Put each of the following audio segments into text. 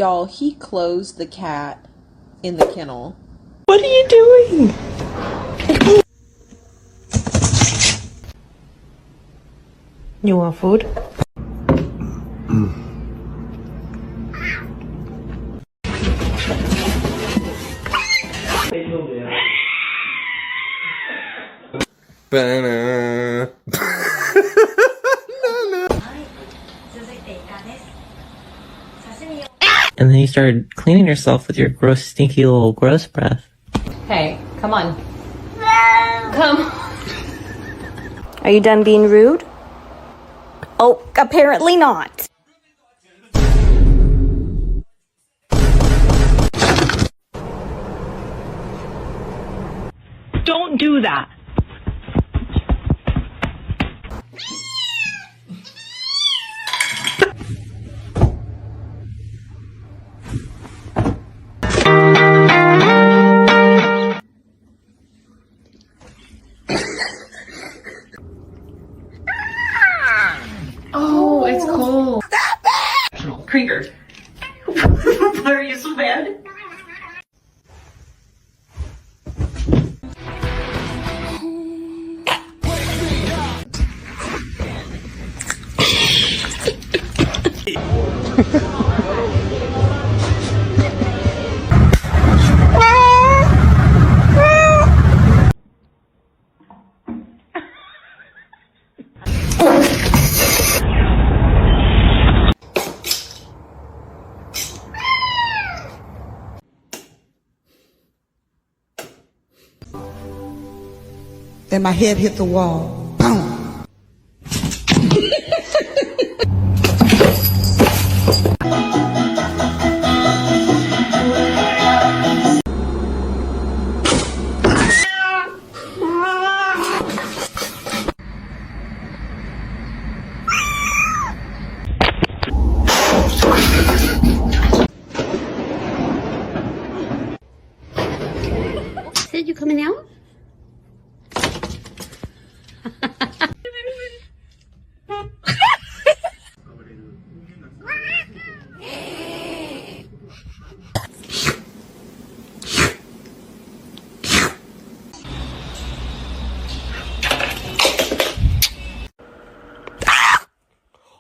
Y'all, he closed the cat in the kennel. What are you doing? You want food? And then you started cleaning yourself with your gross, stinky little gross breath. Hey, come on. Come. Are you done being rude? Oh, apparently not. Don't do that. Oh, it's cold. Krieger. Why are you so bad? Then my head hit the wall. Boom. Said you coming out?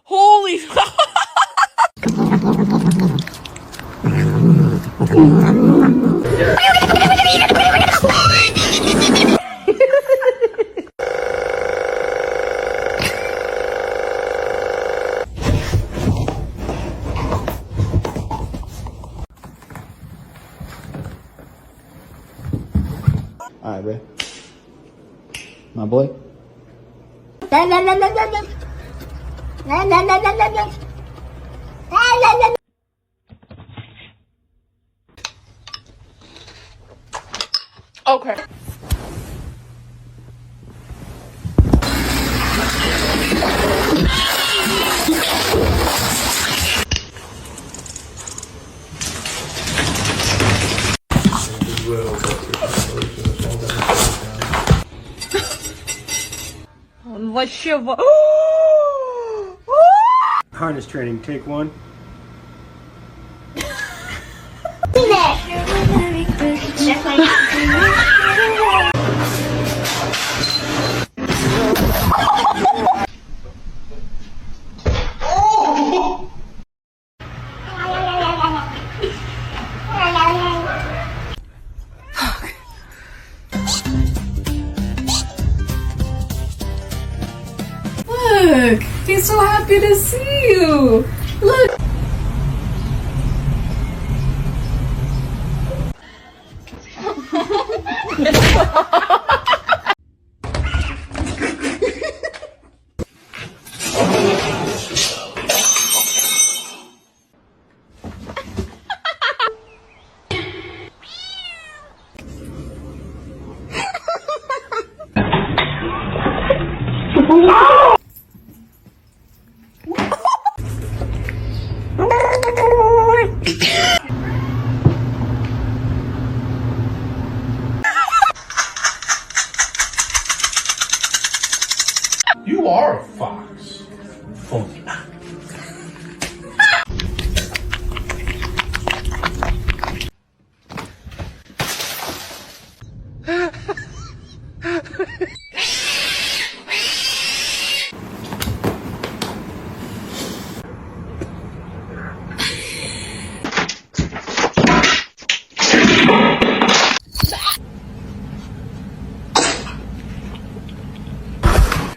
Holy Alright, bro. My boy. Okay. Вообще. Harness training, take one. Look, he's so happy to see you. Look.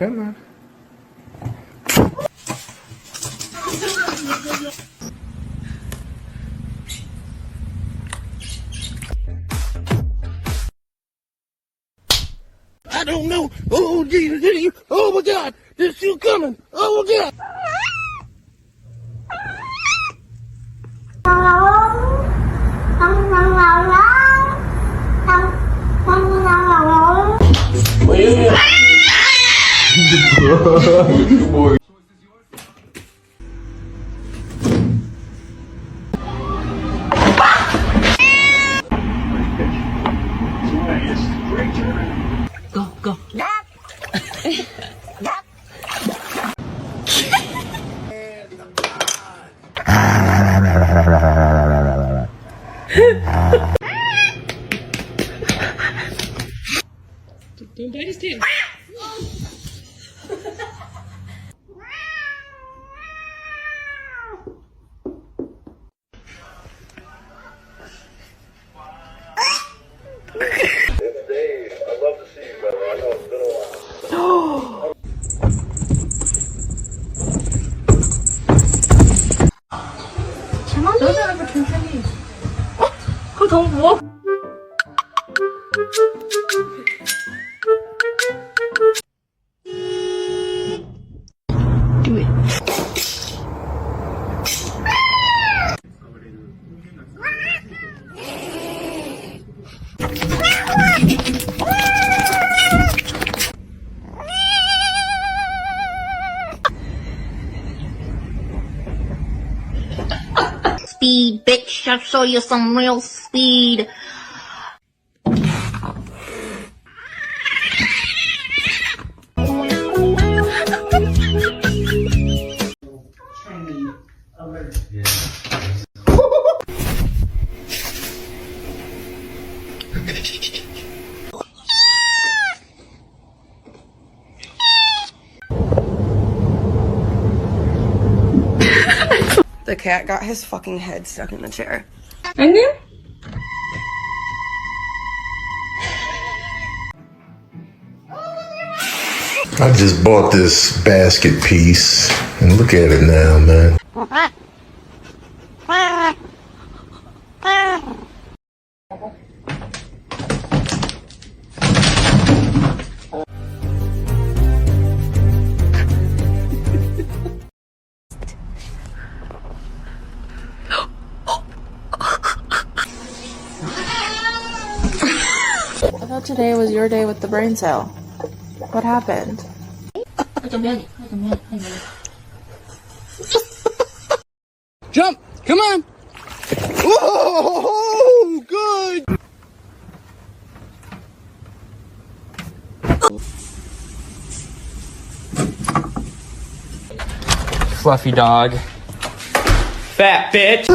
Come on. I don't know. Oh, Jesus. Oh, my God. There's you coming. Oh, my God. Don't bite his tail. Speed, bitch. I'll show you some real speed. The cat got his fucking head stuck in the chair. And then? I just bought this basket piece, and look at it now, man. I thought today was your day with the brain cell. What happened? Jump! Come on! Whoa! Good! Fluffy dog. Fat bitch!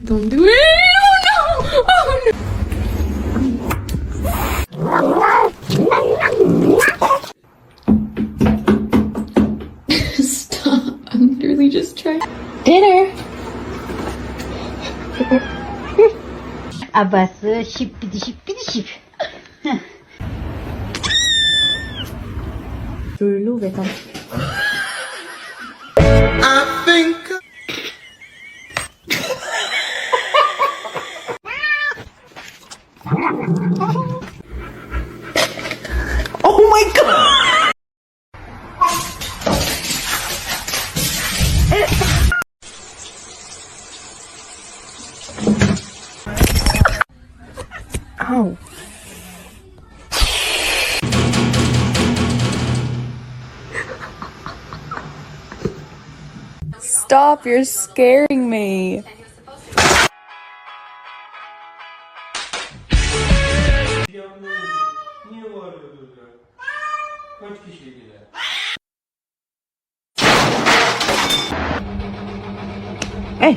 Don't do it! Oh no! Oh no! Stop. I'm literally just trying. Dinner. Abası şip bidi şip bidi şip. I think. Oh my god! Ow. Stop, you're scaring me. Hey.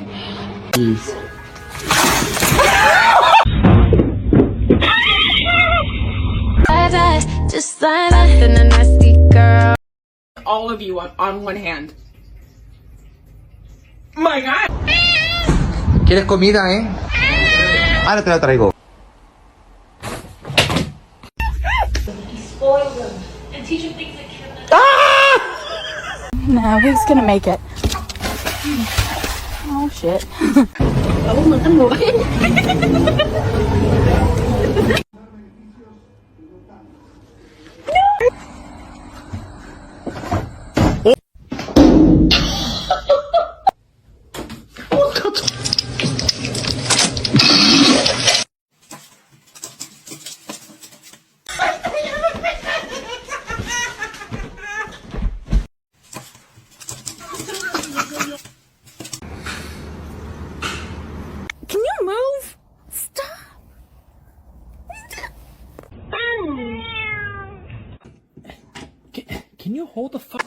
Just like that, then a nasty girl. All of you on one hand. ¿Quieres comida, Ahora te la traigo. No, he's gonna make it. Oh shit. Can you move? Stop. Can you hold the fuck?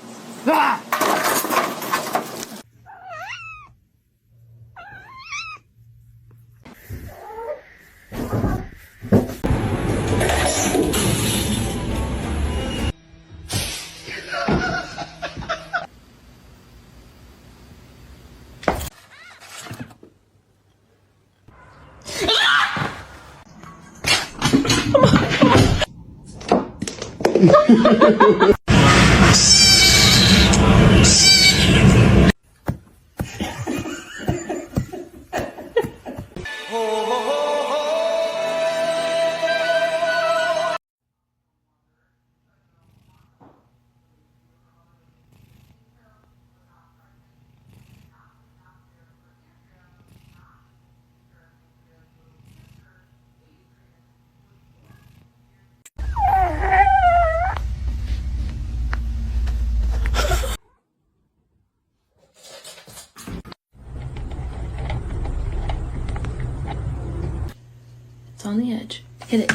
It's on the edge. Hit it.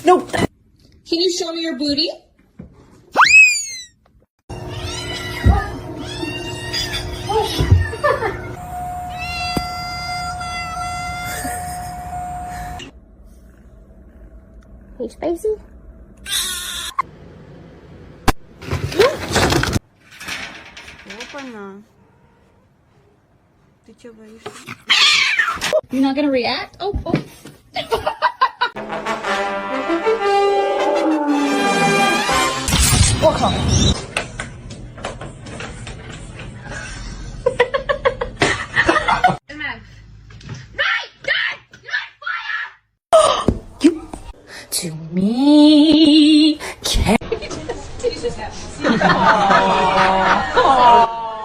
No. Can you show me your booty? Hey, Spicy. You're not gonna react? Oh. To me.